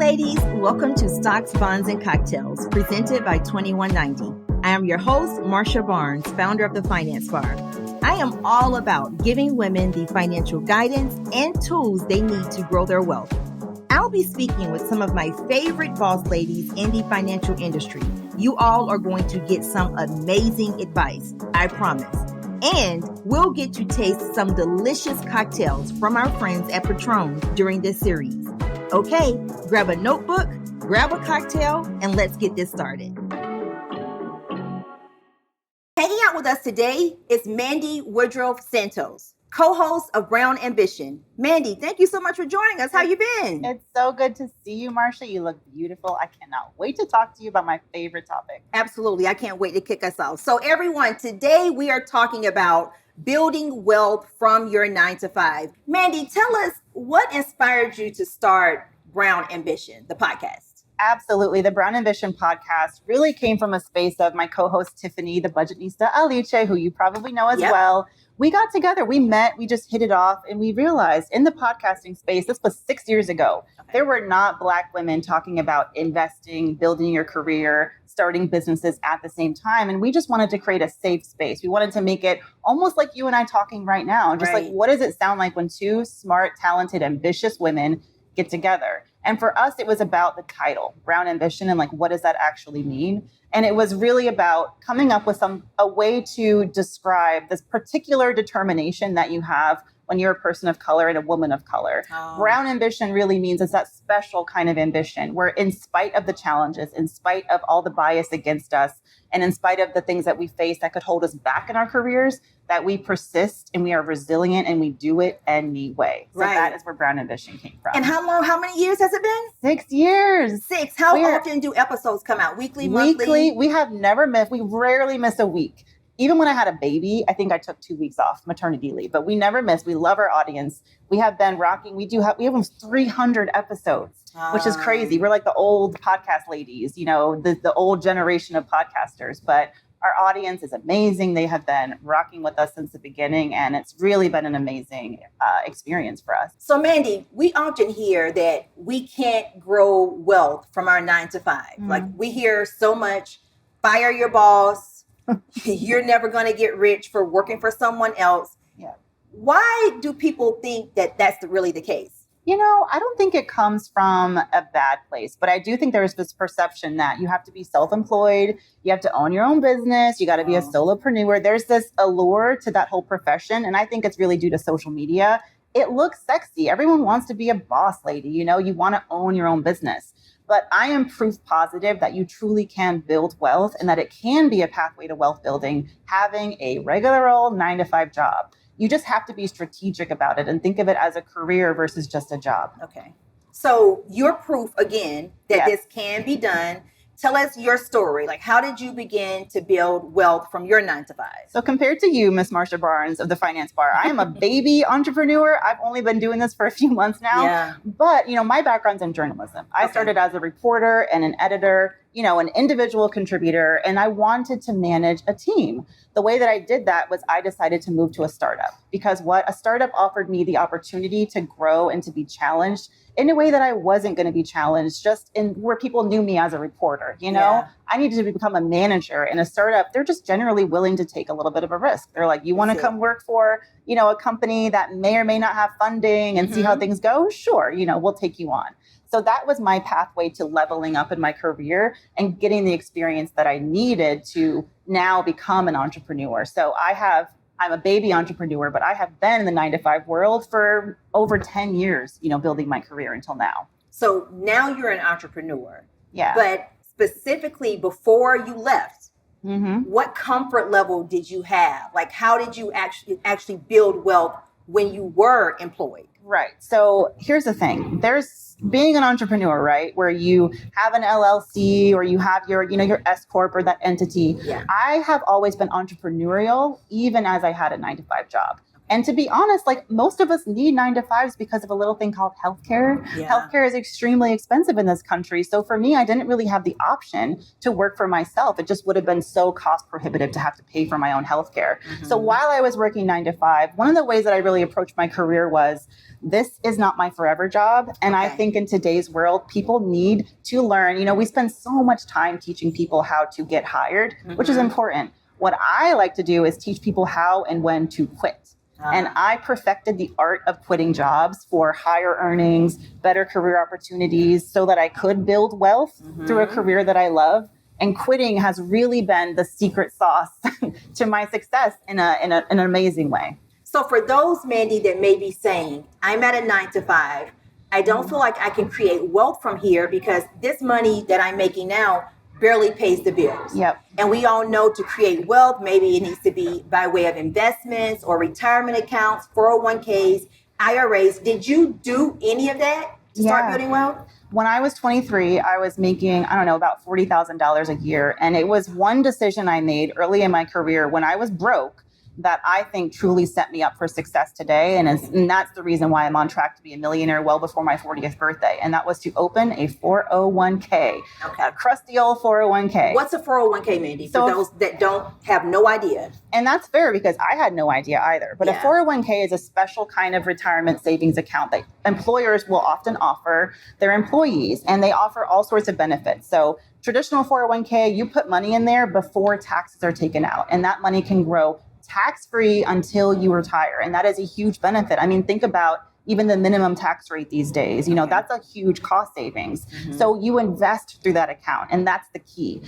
ladies. Welcome to Stocks, Bonds, and Cocktails, presented by 2190. I am your host, Marsha Barnes, founder of the Finance Bar. I am all about giving women the financial guidance and tools they need to grow their wealth. I'll be speaking with some of my favorite boss ladies in the financial industry. You all are going to get some amazing advice, I promise. And we'll get to taste some delicious cocktails from our friends at Patron during this series. Okay, grab a notebook, grab a cocktail, and let's get this started. Hanging out with us today is Mandi Woodruff Santos, co-host of Brown Ambition. Mandi, thank you so much for joining us. How you been? It's so good to see you, Marsha. You look beautiful. I cannot wait to talk to you about my favorite topic. Absolutely. I can't wait to kick us off. So everyone, today we are talking about building wealth from your 9 to 5. Mandi, tell us what inspired you to start Brown Ambition, the podcast? Absolutely. The Brown Ambition podcast really came from a space of my co-host, Tiffany, the budgetnista Alice, who you probably know as well. We got together, we met, we just hit it off, and we realized in the podcasting space, this was 6 years ago, there were not Black women talking about investing, building your career, starting businesses at the same time. And we just wanted to create a safe space. We wanted to make it almost like you and I talking right now. Just like, what does it sound like when two smart, talented, ambitious women get together? And for us, it was about the title, Brown Ambition, and like, what does that actually mean? And it was really about coming up with a way to describe this particular determination that you have when you're a person of color and a woman of color. Brown ambition really means it's that special kind of ambition where in spite of the challenges, in spite of all the bias against us, and in spite of the things that we face that could hold us back in our careers, that we persist and we are resilient and we do it anyway. So that is where Brown Ambition came from. And how many years has it been? 6 years. 6. How often do episodes come out? Weekly, monthly? Weekly. We have never missed. We rarely miss a week. Even when I had a baby, I think I took 2 weeks off maternity leave, but we never miss. We love our audience. We have been rocking. We have almost 300 episodes, which is crazy. We're like the old podcast ladies, you know, the old generation of podcasters, but our audience is amazing. They have been rocking with us since the beginning, and it's really been an amazing experience for us. So, Mandi, we often hear that we can't grow wealth from our 9 to 5. Like we hear so much, fire your boss. You're never going to get rich for working for someone else. Yeah. Why do people think that that's really the case? You know, I don't think it comes from a bad place, but I do think there's this perception that you have to be self-employed, you have to own your own business, you got to be a solopreneur. There's this allure to that whole profession, and I think it's really due to social media. It looks sexy. Everyone wants to be a boss lady, you know, you want to own your own business. But I am proof positive that you truly can build wealth and that it can be a pathway to wealth building, having a regular old 9 to 5 job. You just have to be strategic about it and think of it as a career versus just a job. Okay. So you're proof, again, that this can be done. Tell us your story. Like, how did you begin to build wealth from your 9 to 5? So compared to you, Miss Marsha Barnes of the Finance Bar, I am a baby entrepreneur. I've only been doing this for a few months now. Yeah. But, you know, my background's in journalism. I started as a reporter and an editor, you know, an individual contributor, and I wanted to manage a team. The way that I did that was I decided to move to a startup because a startup offered me the opportunity to grow and to be challenged in a way that I wasn't going to be challenged just in where people knew me as a reporter. You know, I needed to become a manager in a startup. They're just generally willing to take a little bit of a risk. They're like, you want to come work for, you know, a company that may or may not have funding and see how things go? Sure. You know, we'll take you on. So that was my pathway to leveling up in my career and getting the experience that I needed to now become an entrepreneur. So I'm a baby entrepreneur, but I have been in the 9 to 5 world for over 10 years, you know, building my career until now. So now you're an entrepreneur. Yeah. But specifically before you left, what comfort level did you have? Like, how did you actually build wealth when you were employed? Right. So here's the thing. There's being an entrepreneur, right? Where you have an LLC or you have your, you know, your S Corp or that entity. Yeah. I have always been entrepreneurial, even as I had a 9 to 5 job. And to be honest, like most of us need 9 to 5s because of a little thing called healthcare. Yeah. Healthcare is extremely expensive in this country. So for me, I didn't really have the option to work for myself. It just would have been so cost prohibitive to have to pay for my own healthcare. So while I was working 9 to 5, one of the ways that I really approached my career was, this is not my forever job. And I think in today's world, people need to learn. You know, we spend so much time teaching people how to get hired, which is important. What I like to do is teach people how and when to quit. And I perfected the art of quitting jobs for higher earnings, better career opportunities, so that I could build wealth through a career that I love. And quitting has really been the secret sauce to my success in an amazing way. So for those, Mandi, that may be saying, I'm at a 9 to 5, I don't feel like I can create wealth from here because this money that I'm making now barely pays the bills. Yep. And we all know to create wealth, maybe it needs to be by way of investments or retirement accounts, 401ks, IRAs. Did you do any of that to start building wealth? When I was 23, I was making, about $40,000 a year. And it was one decision I made early in my career when I was broke that I think truly set me up for success today. And that's the reason why I'm on track to be a millionaire well before my 40th birthday. And that was to open a 401k, a crusty old 401k. What's a 401k, Mandi, for those that don't have no idea? And that's fair because I had no idea either. But a 401k is a special kind of retirement savings account that employers will often offer their employees. And they offer all sorts of benefits. So traditional 401k, you put money in there before taxes are taken out. And that money can grow tax-free until you retire. And that is a huge benefit. I mean, think about even the minimum tax rate these days, that's a huge cost savings. So you invest through that account, and that's the key.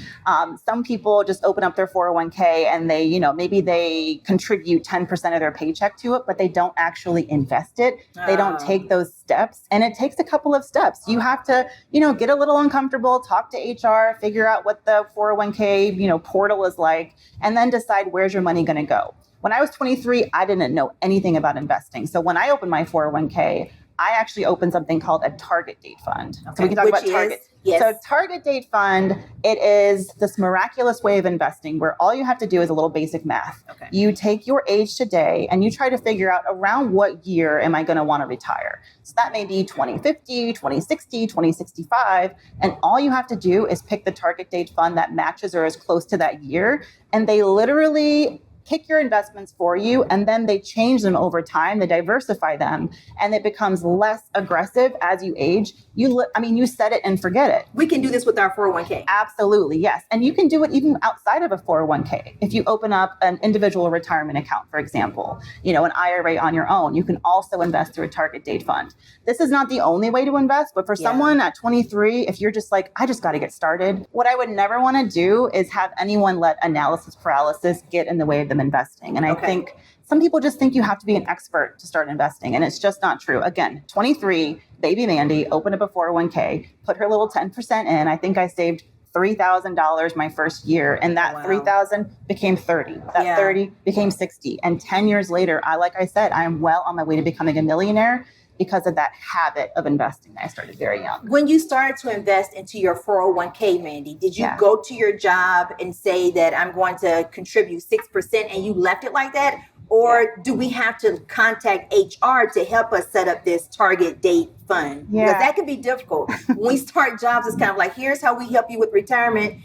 Some people just open up their 401k and they, maybe they contribute 10% of their paycheck to it, but they don't actually invest it. They don't take those steps, and it takes a couple of steps. You have to, get a little uncomfortable, talk to HR, figure out what the 401k, portal is like, and then decide where's your money going to go. When I was 23, I didn't know anything about investing. So when I opened my 401k, I actually opened something called a target date fund. So we can talk about target. So target date fund, it is this miraculous way of investing where all you have to do is a little basic math. You take your age today and you try to figure out around what year am I going to want to retire. So that may be 2050, 2060, 2065. And all you have to do is pick the target date fund that matches or is close to that year. And they literally pick your investments for you, and then they change them over time. They diversify them, and it becomes less aggressive as you age. You set it and forget it. We can do this with our 401k. Absolutely, yes. And you can do it even outside of a 401k. If you open up an individual retirement account, for example, an IRA on your own, you can also invest through a target date fund. This is not the only way to invest, but for someone at 23, if you're just like, I just got to get started, what I would never want to do is have anyone let analysis paralysis get in the way of them investing. And I think some people just think you have to be an expert to start investing, and it's just not true. Again, 23, baby Mandi opened up a 401k, put her little 10% in. I think I saved $3,000 my first year, and that $3,000 became 30. That 30 became 60. And 10 years later, like I said, I am well on my way to becoming a millionaire because of that habit of investing that I started very young. When you started to invest into your 401k, Mandi, did you go to your job and say that I'm going to contribute 6% and you left it like that? Or do we have to contact HR to help us set up this target date fund? Because that can be difficult. When we start jobs, it's kind of like, here's how we help you with retirement.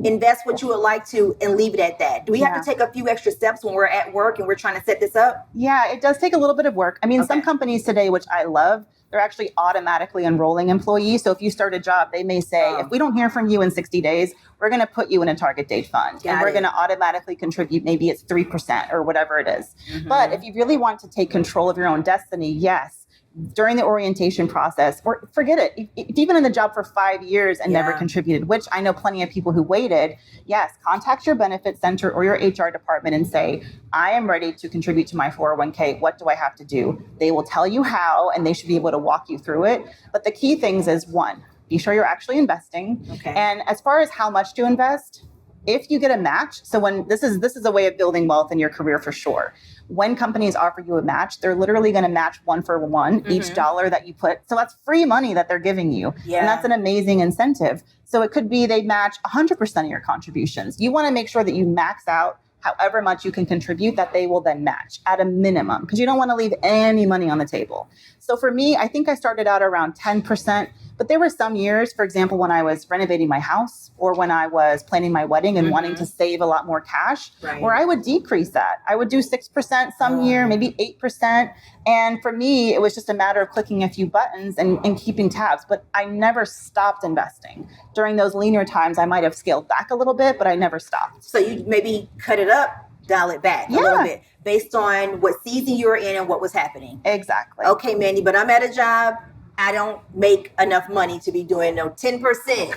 Invest what you would like to and leave it at that. Do we have to take a few extra steps when we're at work and we're trying to set this up? Yeah, it does take a little bit of work. I mean, some companies today, which I love, they're actually automatically enrolling employees. So if you start a job, they may say, if we don't hear from you in 60 days, we're going to put you in a target date fund. And we're going to automatically contribute. Maybe it's 3% or whatever it is. But if you really want to take control of your own destiny, during the orientation process, or forget it, if you've been in the job for 5 years and never contributed, which I know plenty of people who waited, contact your benefits center or your HR department and say, I am ready to contribute to my 401k. What do I have to do? They will tell you how, and they should be able to walk you through it. But the key things is, one, be sure you're actually investing. And as far as how much to invest, if you get a match, so when this is a way of building wealth in your career for sure. When companies offer you a match, they're literally going to match 1-for-1 each dollar that you put. So that's free money that they're giving you. And that's an amazing incentive. So it could be they match 100% of your contributions. You want to make sure that you max out however much you can contribute that they will then match at a minimum, because you don't want to leave any money on the table. So for me, I think I started out around 10%, but there were some years, for example, when I was renovating my house or when I was planning my wedding and wanting to save a lot more cash, where I would decrease that. I would do 6% some year, maybe 8%. And for me, it was just a matter of clicking a few buttons and keeping tabs, but I never stopped investing. During those leaner times, I might have scaled back a little bit, but I never stopped. So you maybe cut it up, dial it back a little bit based on what season you were in and what was happening. Exactly. Okay, Mandi, but I'm at a job. I don't make enough money to be doing 10%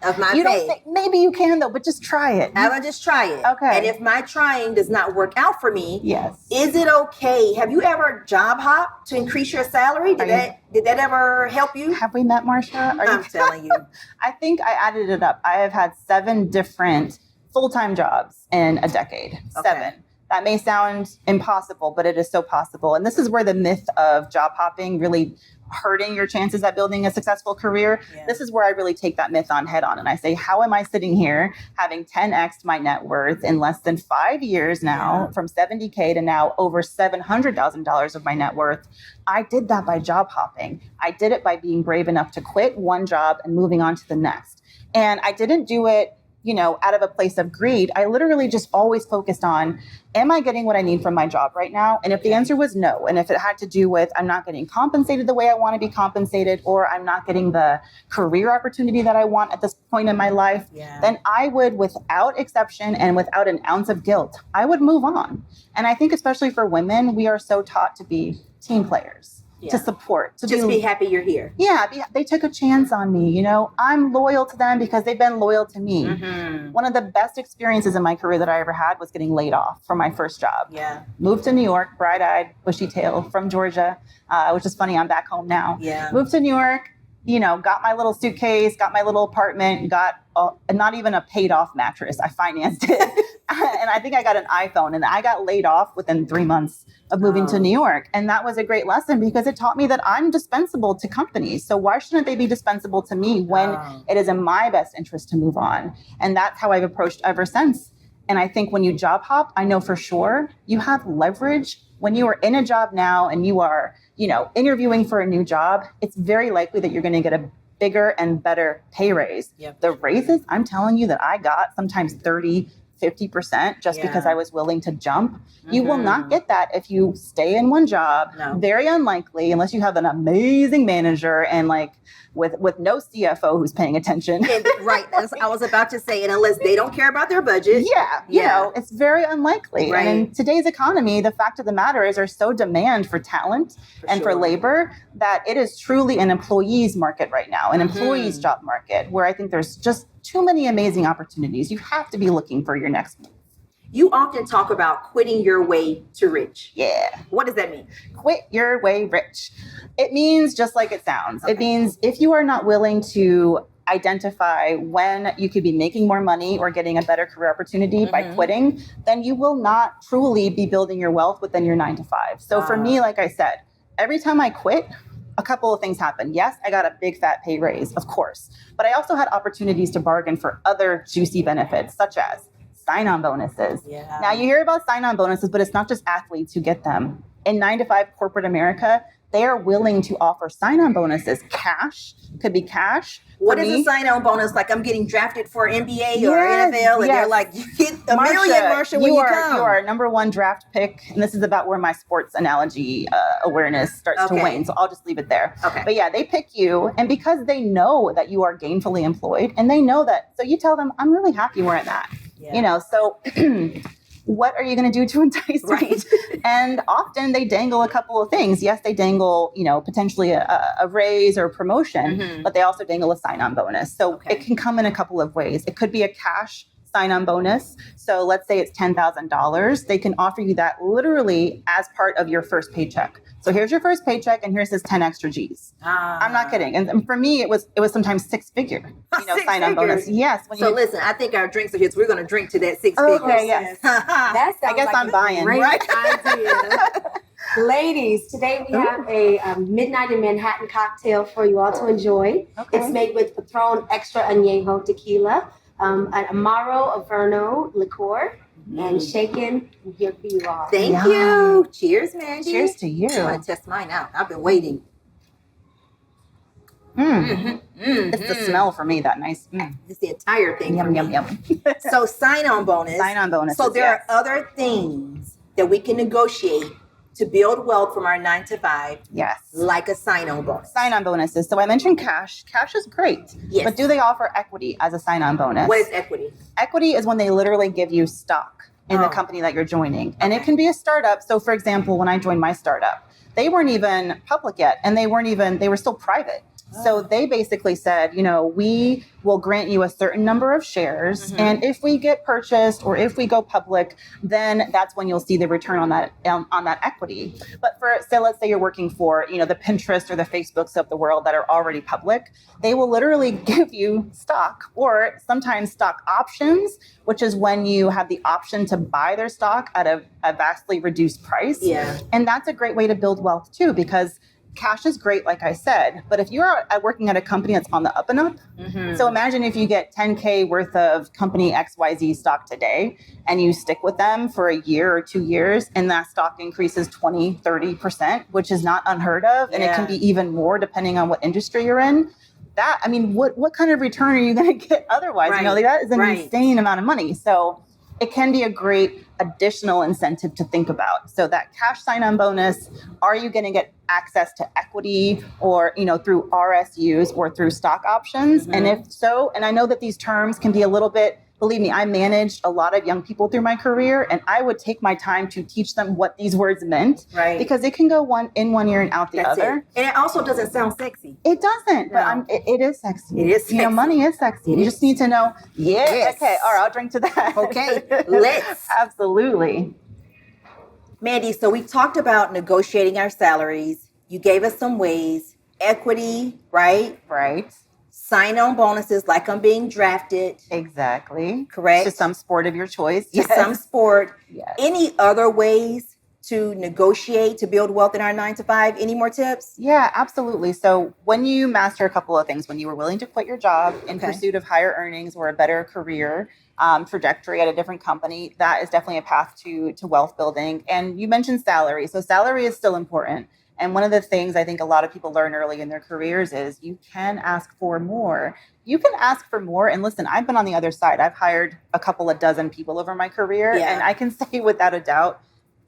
of my you pay. Don't think, maybe you can though, but just try it. I would just try it. Okay. And if my trying does not work out for me, yes, is it okay? Have you ever job hopped to increase your salary? Did that ever help you? Have we met, Marsha? I'm telling you. I think I added it up. I have had 7 different full-time jobs in a decade. Okay. 7. That may sound impossible, but it is so possible. And this is where the myth of job hopping really hurting your chances at building a successful career. Yeah. This is where I really take that myth on head on. And I say, how am I sitting here having 10x my net worth in less than 5 years now, from $70K to now over $700,000 of my net worth? I did that by job hopping. I did it by being brave enough to quit one job and moving on to the next. And I didn't do it, out of a place of greed. I literally just always focused on, am I getting what I need from my job right now? And if the answer was no, and if it had to do with, I'm not getting compensated the way I want to be compensated, or I'm not getting the career opportunity that I want at this point in my life, then I would, without exception and without an ounce of guilt, I would move on. And I think especially for women, we are so taught to be team players. To support, to just be happy you're here. Yeah, they took a chance on me. I'm loyal to them because they've been loyal to me. Mm-hmm. One of the best experiences in my career that I ever had was getting laid off from my first job. Yeah, moved to New York, bright-eyed, bushy-tailed from Georgia, which is funny. I'm back home now. Yeah, moved to New York. Got my little suitcase, got my little apartment, got not even a paid off mattress. I financed it. And I think I got an iPhone, and I got laid off within 3 months of moving to New York. And that was a great lesson because it taught me that I'm dispensable to companies. So why shouldn't they be dispensable to me when it is in my best interest to move on? And that's how I've approached ever since. And I think when you job hop, I know for sure you have leverage. When you are in a job now and you are, interviewing for a new job, it's very likely that you're going to get a bigger and better pay raise. Yep. The raises, I'm telling you, that I got sometimes 30, 50% just because I was willing to jump. Mm-hmm. You will not get that if you stay in one job. No. Very unlikely, unless you have an amazing manager and with no CFO who's paying attention. Right. I was about to say, and unless they don't care about their budget. It's very unlikely. Right. And in today's economy, the fact of the matter is there's so demand for talent for labor that it is truly an employee's market right now, an employee's job market, where I think there's just too many amazing opportunities. You have to be looking for your next move. You often talk about quitting your way to rich. Yeah. What does that mean? Quit your way rich. It means just like it sounds. Okay. It means if you are not willing to identify when you could be making more money or getting a better career opportunity by quitting, then you will not truly be building your wealth within your 9 to 5. So for me, like I said, every time I quit, a couple of things happened. Yes, I got a big fat pay raise, of course, but I also had opportunities to bargain for other juicy benefits, such as sign-on bonuses. Yeah. Now you hear about sign-on bonuses, but it's not just athletes who get them. In 9 to 5 corporate America, they are willing to offer sign-on bonuses. Cash, could be cash. What is a sign-on bonus? Like I'm getting drafted for NBA or NFL, and they're like, you get $1 million, Marsha, when you come. You are a number 1 draft pick, and this is about where my sports analogy awareness starts to wane, so I'll just leave it there. Okay. But yeah, they pick you, and because they know that you are gainfully employed, and they know that, so you tell them, I'm really happy where I'm at. Yeah. So what are you going to do to entice me? And often they dangle a couple of things. Yes, they dangle, potentially a raise or a promotion, but they also dangle a sign-on bonus. So it can come in a couple of ways. It could be a cash sign-on bonus. So let's say it's $10,000. They can offer you that literally as part of your first paycheck. So here's your first paycheck, and here's this 10 extra G's. I'm not kidding. And for me, it was sometimes 6-figure, sign-on bonus. Yes. Listen, I think our drinks are here, so we're going to drink to that 6 figures. Okay, yes. That sounds I guess like I'm buying. Great Right? idea. Ladies, today we have a Midnight in Manhattan cocktail for you all to enjoy. Okay. It's made with Patron Extra Añejo tequila, an Amaro Averno liqueur, and shaken. And here for you all. Thank you. Cheers, Mandi. Cheers to you. I want to test mine out. I've been waiting. It's the smell for me, that nice. It's the entire thing. Yum, yum, yum. So sign-on bonus. Sign-on bonuses. So there are other things that we can negotiate to build wealth from our 9 to 5. Yes. Like a sign-on bonus. Sign-on bonuses. So I mentioned cash. Cash is great. Yes. But do they offer equity as a sign-on bonus? What is equity? Equity is when they literally give you stock in the company that you're joining. And it can be a startup. So for example, when I joined my startup, they weren't even public yet, and they were still private. So they basically said, we will grant you a certain number of shares. And if we get purchased or if we go public, then that's when you'll see the return on that equity. But let's say you're working for, the Pinterest or the Facebooks of the world that are already public, they will literally give you stock or sometimes stock options, which is when you have the option to buy their stock at a vastly reduced price. Yeah. And that's a great way to build wealth too, because cash is great, like I said, but if you're working at a company that's on the up and up, so imagine if you get 10K worth of company XYZ stock today and you stick with them for a year or 2 years and that stock increases 20, 30%, which is not unheard of. And it can be even more depending on what industry you're in. What kind of return are you going to get otherwise? Right. That is an insane amount of money. So it can be a great additional incentive to think about. So that cash sign-on bonus, are you going to get access to equity or, through RSUs or through stock options? And if so, and I know that these terms can be a little bit, believe me, I managed a lot of young people through my career, and I would take my time to teach them what these words meant. Right. Because it can go one ear and out the other. And it also doesn't sound sexy. It doesn't, No. but it is sexy. It is sexy. Money is sexy. You just need to know, Yes. okay, all right, I'll drink to that. Okay, let's. Absolutely. Mandi, so we talked about negotiating our salaries. You gave us some ways. Equity, right? Right. Sign-on bonuses like I'm being drafted. Exactly. Correct. To some sport of your choice. To some sport. Yes. Any other ways to negotiate to build wealth in our 9 to 5? Any more tips? Yeah, absolutely. So when you master a couple of things, when you were willing to quit your job in pursuit of higher earnings or a better career trajectory at a different company, that is definitely a path to wealth building. And you mentioned salary. So salary is still important. And one of the things I think a lot of people learn early in their careers is you can ask for more. You can ask for more. And listen, I've been on the other side. I've hired a couple of dozen people over my career. Yeah. And I can say without a doubt,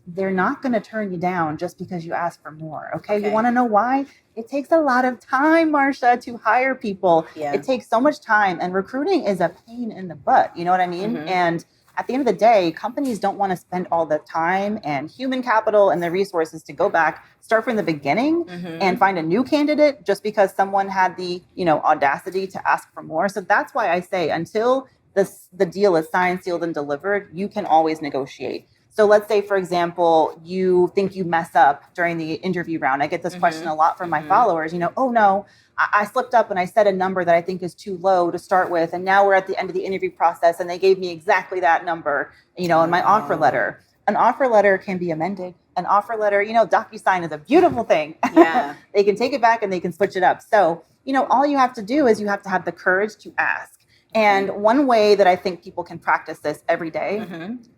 they're not going to turn you down just because you ask for more. Okay. You want to know why? It takes a lot of time, Marsha, to hire people. Yeah. It takes so much time. And recruiting is a pain in the butt. You know what I mean? And at the end of the day, companies don't want to spend all the time and human capital and the resources to go back, start from the beginning and find a new candidate just because someone had the, audacity to ask for more. So that's why I say until the deal is signed, sealed, and delivered, you can always negotiate. So let's say, for example, you think you mess up during the interview round. I get this question a lot from my followers, oh no, I slipped up and I said a number that I think is too low to start with. And now we're at the end of the interview process and they gave me exactly that number, in my offer letter. An offer letter can be amended. An offer letter, DocuSign is a beautiful thing. Yeah. They can take it back and they can switch it up. So, all you have to do is you have to have the courage to ask. And one way that I think people can practice this every day.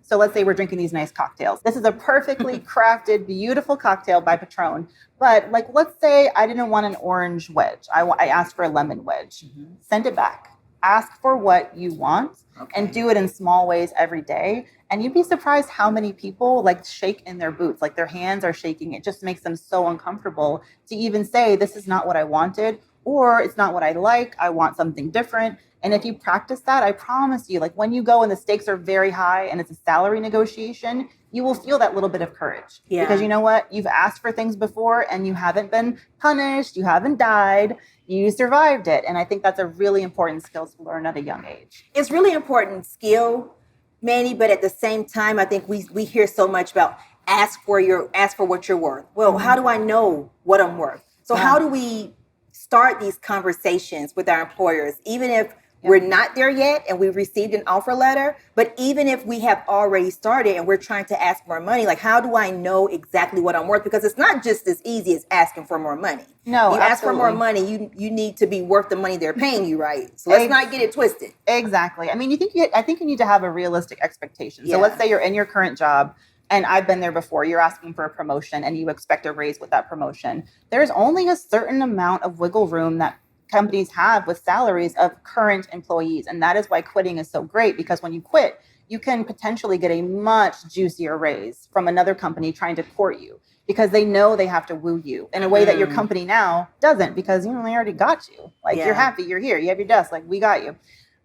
So let's say we're drinking these nice cocktails. This is a perfectly crafted, beautiful cocktail by Patron. But let's say I didn't want an orange wedge. I asked for a lemon wedge. Send it back. Ask for what you want and do it in small ways every day. And you'd be surprised how many people shake in their boots, their hands are shaking. It just makes them so uncomfortable to even say, this is not what I wanted, or it's not what I like. I want something different. And if you practice that, I promise you, when you go and the stakes are very high and it's a salary negotiation, you will feel that little bit of courage. Yeah. Because you know what? You've asked for things before and you haven't been punished. You haven't died. You survived it. And I think that's a really important skill to learn at a young age. It's really important skill, Mandi, but at the same time, I think we hear so much about ask for what you're worth. Well, how do I know what I'm worth? So how do we start these conversations with our employers, even if We're not there yet, and we've received an offer letter. But even if we have already started and we're trying to ask more money, like, how do I know exactly what I'm worth? Because it's not just as easy as asking for more money. No, you ask for more money, you need to be worth the money they're paying you, right? So let's not get it twisted. Exactly. I mean, I think you need to have a realistic expectation. So let's say you're in your current job, and I've been there before. You're asking for a promotion, and you expect a raise with that promotion. There's only a certain amount of wiggle room that companies have with salaries of current employees. And that is why quitting is so great, because when you quit, you can potentially get a much juicier raise from another company trying to court you, because they know they have to woo you in a way that your company now doesn't, because they already got you. Like, you're happy, you're here, you have your desk, like, we got you.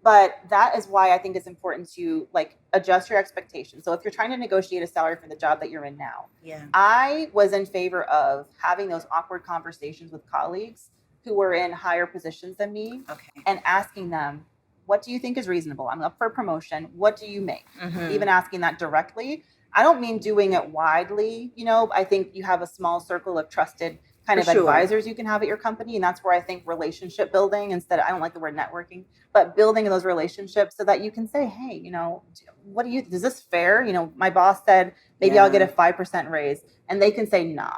But that is why I think it's important to like adjust your expectations. So if you're trying to negotiate a salary for the job that you're in now, I was in favor of having those awkward conversations with colleagues who were in higher positions than me, and asking them, what do you think is reasonable? I'm up for a promotion. What do you make? Even asking that directly. I don't mean doing it widely. I think you have a small circle of trusted kind of advisors you can have at your company. And that's where I think relationship building, I don't like the word networking, but building those relationships so that you can say, hey, is this fair? My boss said, maybe I'll get a 5% raise. And they can say, nah,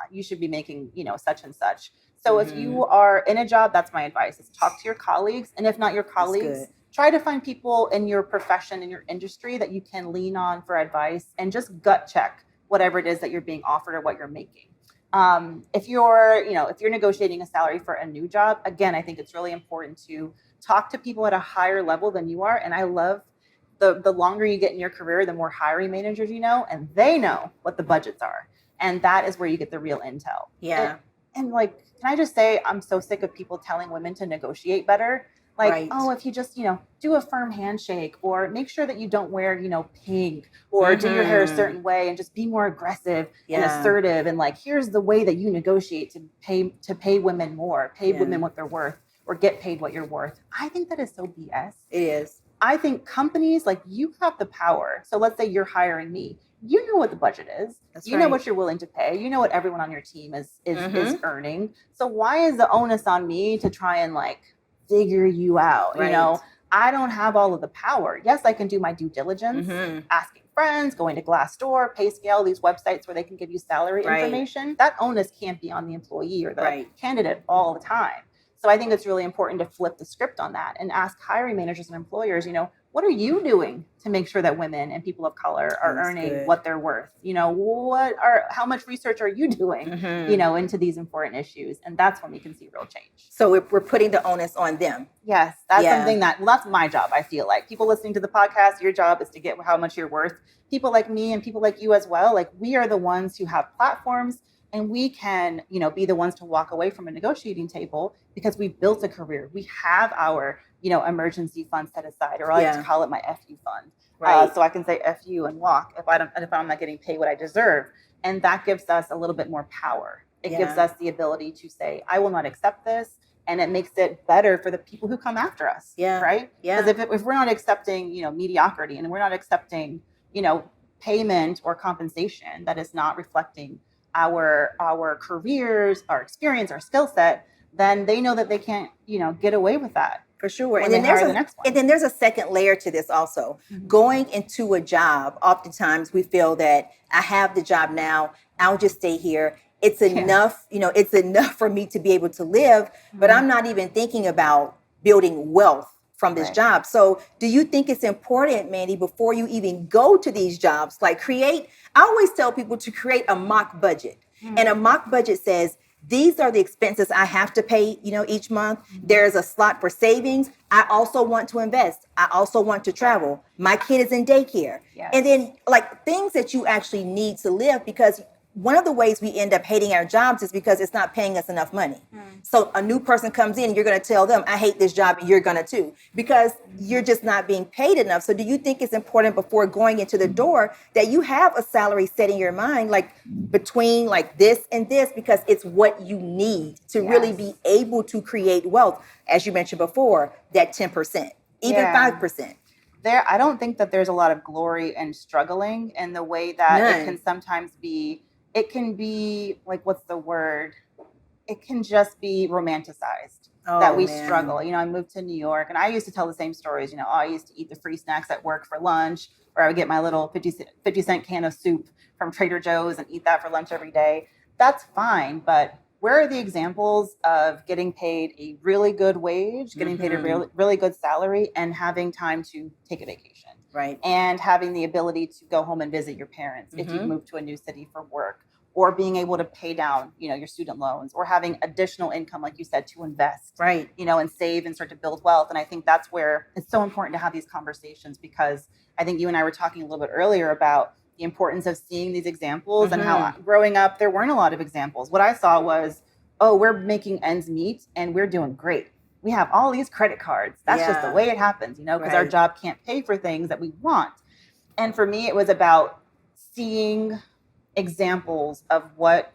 you should be making, such and such. So if you are in a job, that's my advice, is talk to your colleagues. And if not your colleagues, try to find people in your profession, in your industry, that you can lean on for advice, and just gut check whatever it is that you're being offered or what you're making. If you're negotiating a salary for a new job, again, I think it's really important to talk to people at a higher level than you are. And I love the longer you get in your career, the more hiring managers and they know what the budgets are. And that is where you get the real intel. Yeah. And like, can I just say, I'm so sick of people telling women to negotiate better. Like, oh, if you just, do a firm handshake, or make sure that you don't wear, pink, or do your hair a certain way, and just be more aggressive and assertive. And like, here's the way that you negotiate to pay women more, pay women what they're worth, or get paid what you're worth. I think that is so BS. It is. I think companies, like, you have the power. So let's say you're hiring me. You know what the budget is. You know what you're willing to pay. You know what everyone on your team is earning. So why is the onus on me to try and like figure you out? I don't have all of the power. Yes, I can do my due diligence, asking friends, going to Glassdoor, PayScale, these websites where they can give you salary information. That onus can't be on the employee or the candidate all the time. So I think it's really important to flip the script on that and ask hiring managers and employers, what are you doing to make sure that women and people of color are earning what they're worth? How much research are you doing, into these important issues? And that's when we can see real change. So we're putting the onus on them. Yes, that's something that's my job. I feel like people listening to the podcast, your job is to get how much you're worth. People like me and people like you as well. Like, we are the ones who have platforms, and we can, be the ones to walk away from a negotiating table because we built a career. We have our, emergency fund set aside, or I like to call it my FU fund. So I can say FU and walk if I'm not getting paid what I deserve. And that gives us a little bit more power. It gives us the ability to say, I will not accept this. And it makes it better for the people who come after us. Yeah. Right? Yeah. Because if we're not accepting, mediocrity, and we're not accepting, payment or compensation that is not reflecting our careers, our experience, our skill set, then they know that they can't, get away with that. For sure. And then there's a second layer to this also. Going into a job, oftentimes we feel that I have the job now, I'll just stay here. It's enough, it's enough for me to be able to live, but I'm not even thinking about building wealth from this job. So do you think it's important, Mandi, before you even go to these jobs, like I always tell people to create a mock budget. And a mock budget says, these are the expenses I have to pay, each month. There's a slot for savings. I also want to invest. I also want to travel. My kid is in daycare. Yes. And then like things that you actually need to live, because one of the ways we end up hating our jobs is because it's not paying us enough money. So a new person comes in and you're going to tell them, I hate this job, and you're going to too, because you're just not being paid enough. So do you think it's important before going into the door that you have a salary set in your mind, like between like this and this, because it's what you need to really be able to create wealth, as you mentioned before, that 10%, even 5%. I don't think that there's a lot of glory in struggling in the way that it can sometimes be. It can be like, what's the word? It can just be romanticized. that we struggle. I moved to New York and I used to tell the same stories. I used to eat the free snacks at work for lunch, or I would get my little 50-cent can of soup from Trader Joe's and eat that for lunch every day. That's fine. But where are the examples of getting paid a really good wage, getting paid a really good salary, and having time to take a vacation? Right. And having the ability to go home and visit your parents if you move to a new city for work, or being able to pay down, your student loans, or having additional income, like you said, to invest, right, and save and start to build wealth. And I think that's where it's so important to have these conversations, because I think you and I were talking a little bit earlier about the importance of seeing these examples and how growing up, there weren't a lot of examples. What I saw was, we're making ends meet and we're doing great. We have all these credit cards. That's just the way it happens, because our job can't pay for things that we want. And for me, it was about seeing examples of what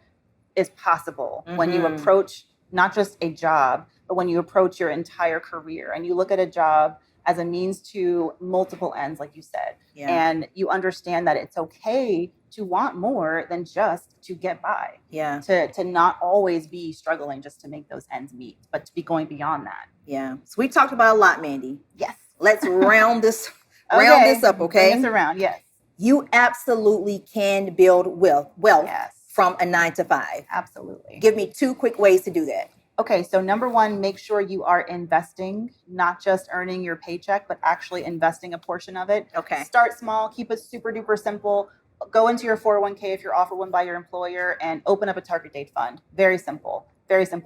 is possible when you approach not just a job, but when you approach your entire career and you look at a job as a means to multiple ends, like you said, and you understand that it's okay to want more than just to get by. To not always be struggling just to make those ends meet, but to be going beyond that. So we talked about a lot, Mandi. Yes. Let's round this up, okay? Bring us around, yes. You absolutely can build wealth from a 9 to 5. Absolutely. Give me 2 quick ways to do that. Okay, so number 1, make sure you are investing, not just earning your paycheck, but actually investing a portion of it. Okay. Start small, keep it super duper simple. Go into your 401k if you're offered one by your employer and open up a target date fund. Very simple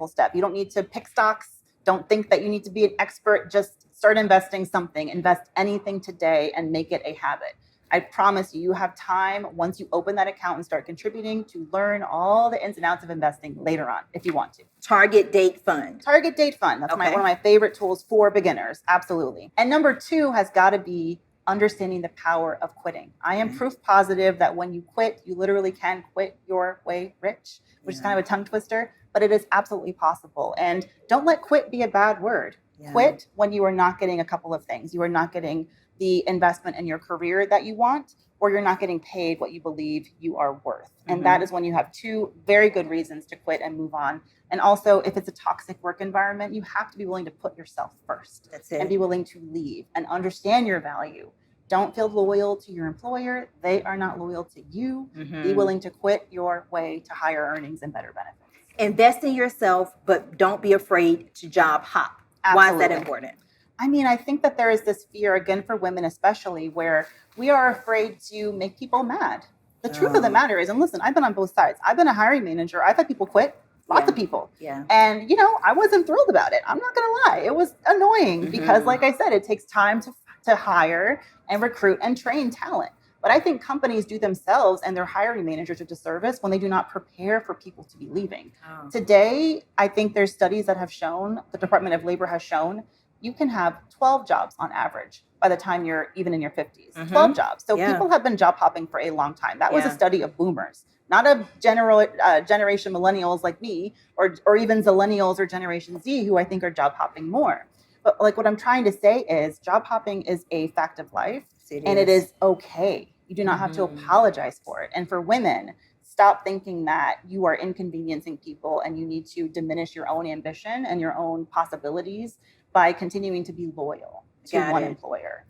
step. You don't need to pick stocks. Don't think that you need to be an expert. Just start investing something. Invest anything today and make it a habit. I promise you have time once you open that account and start contributing to learn all the ins and outs of investing later on if you want to. Target date fund. That's one of my favorite tools for beginners. Absolutely. And number 2 has got to be understanding the power of quitting. I am proof positive that when you quit, you literally can quit your way rich, which is kind of a tongue twister, but it is absolutely possible. And don't let quit be a bad word. Quit when you are not getting a couple of things. You are not getting the investment in your career that you want, or you're not getting paid what you believe you are worth. And that is when you have 2 very good reasons to quit and move on. And also, if it's a toxic work environment, you have to be willing to put yourself first. That's it. And be willing to leave and understand your value. Don't feel loyal to your employer. They are not loyal to you. Be willing to quit your way to higher earnings and better benefits. Invest in yourself, but don't be afraid to job hop. Absolutely. Why is that important? I mean, I think that there is this fear, again, for women especially, where we are afraid to make people mad. The truth of the matter is, and listen, I've been on both sides. I've been a hiring manager. I've had people quit. Lots of people. And, I wasn't thrilled about it. I'm not going to lie. It was annoying because, like I said, it takes time to hire and recruit and train talent. But I think companies do themselves and their hiring managers a disservice when they do not prepare for people to be leaving. Today, I think there's studies that have shown, the Department of Labor has shown, you can have 12 jobs on average by the time you're even in your 50s. 12 jobs. So people have been job hopping for a long time. That was a study of boomers, not of generation millennials like me, or even zillennials or Generation Z, who I think are job hopping more. But like what I'm trying to say is job hopping is a fact of life, and it is okay. You do not have to apologize for it. And for women, stop thinking that you are inconveniencing people and you need to diminish your own ambition and your own possibilities by continuing to be loyal to one employer.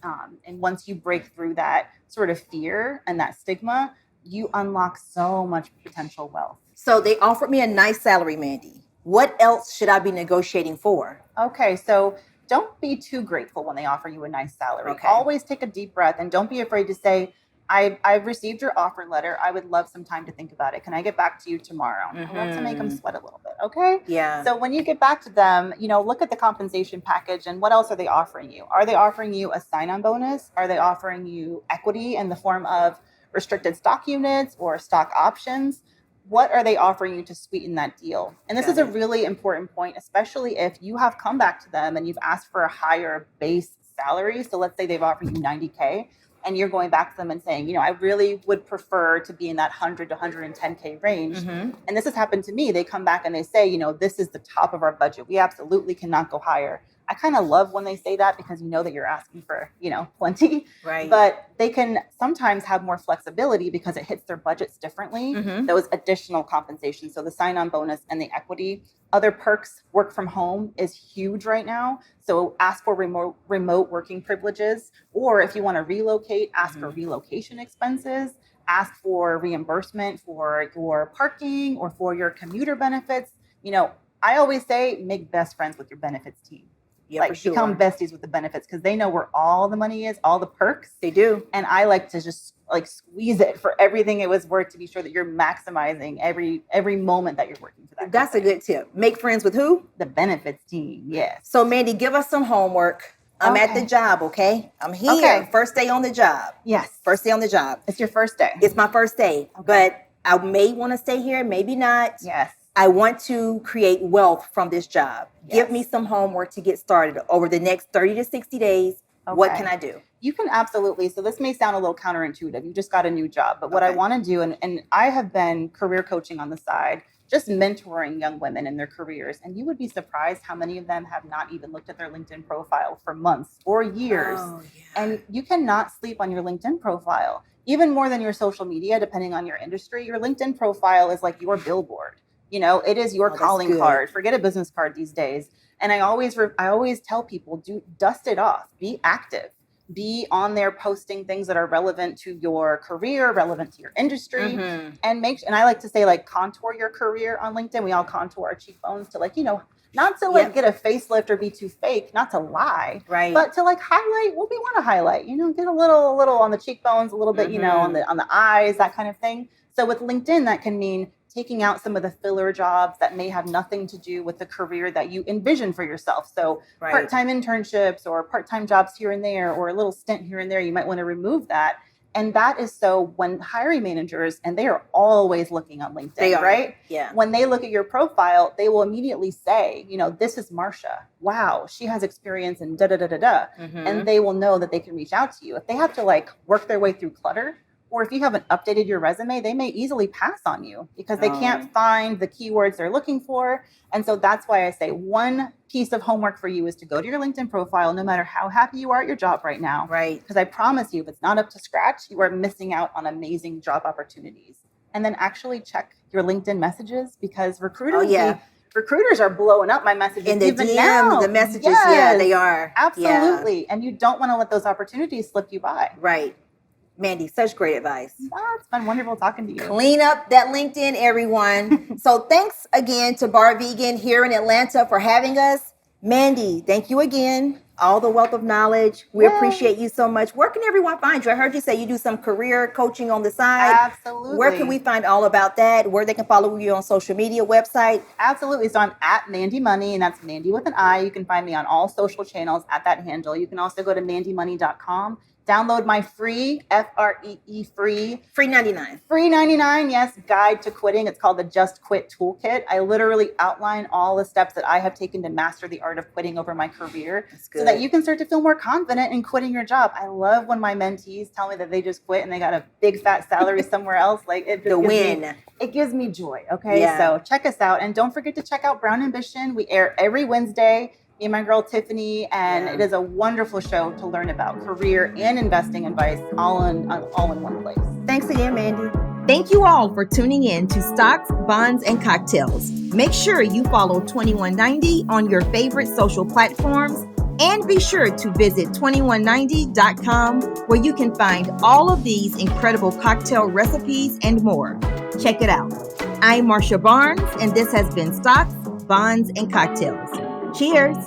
And once you break through that sort of fear and that stigma, you unlock so much potential wealth. So they offered me a nice salary, Mandi. What else should I be negotiating for? Okay, so don't be too grateful when they offer you a nice salary. Always take a deep breath and don't be afraid to say, I've received your offer letter. I would love some time to think about it. Can I get back to you tomorrow? I love to make them sweat a little bit. Okay. Yeah. So when you get back to them, look at the compensation package and what else are they offering you? Are they offering you a sign-on bonus? Are they offering you equity in the form of restricted stock units or stock options? What are they offering you to sweeten that deal? And this is a really important point, especially if you have come back to them and you've asked for a higher base salary. So let's say they've offered you $90K. And you're going back to them and saying, I really would prefer to be in that 100 to 110K range. And this has happened to me. They come back and they say, this is the top of our budget. We absolutely cannot go higher. I kind of love when they say that because you know that you're asking for, plenty. Right. But they can sometimes have more flexibility because it hits their budgets differently. Those additional compensation. So the sign-on bonus and the equity. Other perks, work from home is huge right now. So ask for remote working privileges. Or if you want to relocate, ask for relocation expenses. Ask for reimbursement for your parking or for your commuter benefits. I always say make best friends with your benefits team. Yeah, for sure. Become besties with the benefits because they know where all the money is, all the perks. They do. And I like to just squeeze it for everything it was worth to be sure that you're maximizing every moment that you're working for that. That's a good tip. Make friends with who? The benefits team. Yes. So Mandi, give us some homework. I'm at the job, okay? I'm here. Okay. First day on the job. Yes. First day on the job. It's your first day. It's my first day. Okay. But I may want to stay here, maybe not. Yes. I want to create wealth from this job. Yes. Give me some homework to get started over the next 30 to 60 days. Okay. What can I do? You can absolutely. So this may sound a little counterintuitive. You just got a new job. But what I want to do, and I have been career coaching on the side, just mentoring young women in their careers. And you would be surprised how many of them have not even looked at their LinkedIn profile for months or years. Oh, yeah. And you cannot sleep on your LinkedIn profile, even more than your social media, depending on your industry. Your LinkedIn profile is like your billboard. It is your calling card. Forget a business card these days. And I always tell people, dust it off, be active. Be on there posting things that are relevant to your career, relevant to your industry, and I like to say contour your career on LinkedIn. We all contour our cheekbones to not to get a facelift or be too fake, not to lie, right? But to highlight what we want to highlight. Get a little on the cheekbones, a little bit, on the eyes, that kind of thing. So with LinkedIn, that can mean taking out some of the filler jobs that may have nothing to do with the career that you envision for yourself. So part-time internships or part-time jobs here and there, or a little stint here and there, you might want to remove that. And that is so when hiring managers, and they are always looking on LinkedIn, right? Yeah. When they look at your profile, they will immediately say, this is Marsha. Wow, she has experience in da-da-da-da-da. And they will know that they can reach out to you. If they have to work their way through clutter, or if you haven't updated your resume, they may easily pass on you because they can't find the keywords they're looking for. And so that's why I say one piece of homework for you is to go to your LinkedIn profile, no matter how happy you are at your job right now. Right. Because I promise you, if it's not up to scratch, you are missing out on amazing job opportunities. And then actually check your LinkedIn messages because recruiters are blowing up my messages. In the DM, the messages, they are. Absolutely. Yeah. And you don't want to let those opportunities slip you by. Right. Mandi, such great advice. It's been wonderful talking to you. Clean up that LinkedIn, everyone. So thanks again to Bar Vegan here in Atlanta for having us. Mandi, thank you again. All the wealth of knowledge. We appreciate you so much. Where can everyone find you? I heard you say you do some career coaching on the side. Absolutely. Where can we find all about that? Where they can follow you on social media, website? Absolutely. So I'm at Mandi Money, and that's Mandi with an I. You can find me on all social channels at that handle. You can also go to mandimoney.com. Download my free, FREE free. Free 99. Free 99, yes, guide to quitting. It's called the Just Quit Toolkit. I literally outline all the steps that I have taken to master the art of quitting over my career so that you can start to feel more confident in quitting your job. I love when my mentees tell me that they just quit and they got a big fat salary somewhere else. It gives me joy, okay? Yeah. So check us out. And don't forget to check out Brown Ambition. We air every Wednesday. Me and my girl Tiffany, and it is a wonderful show to learn about career and investing advice all in one place. Thanks again, Mandi. Thank you all for tuning in to Stocks, Bonds, and Cocktails. Make sure you follow 2190 on your favorite social platforms, and be sure to visit 2190.com where you can find all of these incredible cocktail recipes and more. Check it out. I'm Marsha Barnes, and this has been Stocks, Bonds, and Cocktails. Cheers.